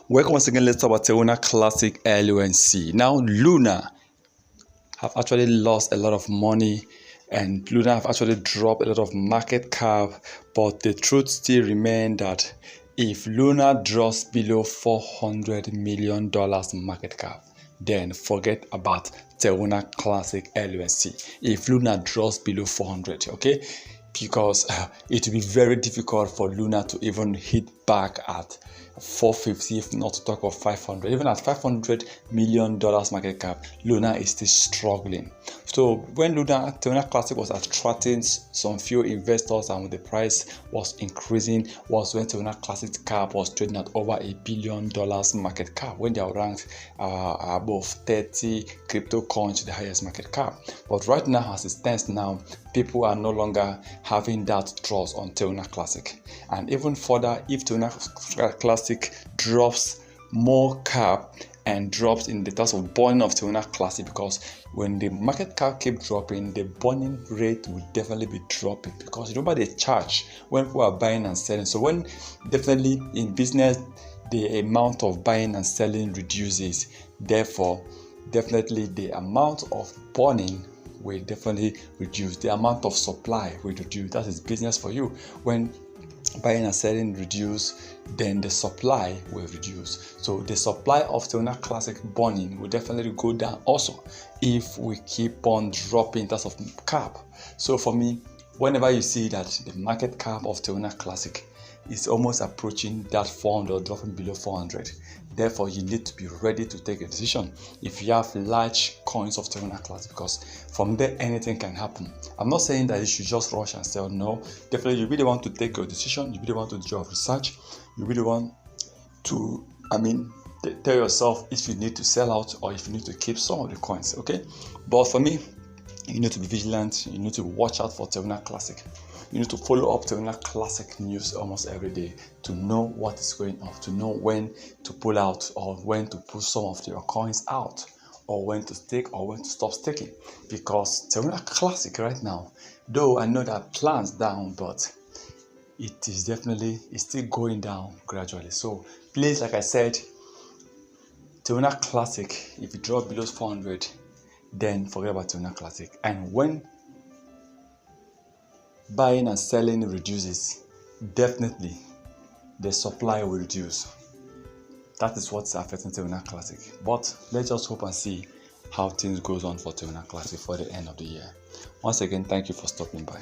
Welcome once again. Let's talk about Luna Classic LUNC. Now, Luna have actually lost a lot of money and Luna have actually dropped a lot of market cap, but the truth still remains that if Luna drops below $400 million market cap, then forget about Luna Classic LUNC. If Luna drops below 400, okay, because it will be very difficult for Luna to even hit back at 450, if not to talk of 500. Even at $500 million market cap, Luna is still struggling. So when Luna Classic was attracting some few investors and the price was increasing, was when Luna Classic cap was trading at over $1 billion market cap, when they are ranked above 30 crypto coins to the highest market cap. But right now, as it stands now, people are no longer having that trust on Luna Classic. And even further, if Luna Classic drops more cap and drops in the terms of burning of Luna Classic, because when the market cap keeps dropping, the burning rate will definitely be dropping, because remember they charge when people are buying and selling. So when definitely in business the amount of buying and selling reduces, therefore definitely the amount of burning will definitely reduce, the amount of supply will reduce. That is business for you. When buying and selling reduce, then the supply will reduce. So the supply of Luna Classic burning will definitely go down also if we keep on dropping in terms of cap. So for me, whenever you see that the market cap of Luna Classic is almost approaching that 400, dropping below 400, therefore you need to be ready to take a decision if you have large coins of Luna Classic, because from there anything can happen. I'm not saying that you should just rush and sell. No, definitely you really want to take your decision, you really want to do your research, you really want to tell yourself if you need to sell out or if you need to keep some of the coins. Okay, but for me, you need to be vigilant, you need to watch out for Luna Classic. You need to follow up Luna Classic news almost every day to know what is going on, to know when to pull out or when to pull some of your coins out, or when to stake or when to stop staking. Because Luna Classic right now, though I know that plans down, but it is definitely, it's still going down gradually. So please, like I said, Luna Classic, if it drops below 400, then forget about Luna Classic. And when buying and selling reduces, definitely the supply will reduce. That is what's affecting Luna Classic. But let's just hope and see how things goes on for Luna Classic for the end of the year. Once again, thank you for stopping by.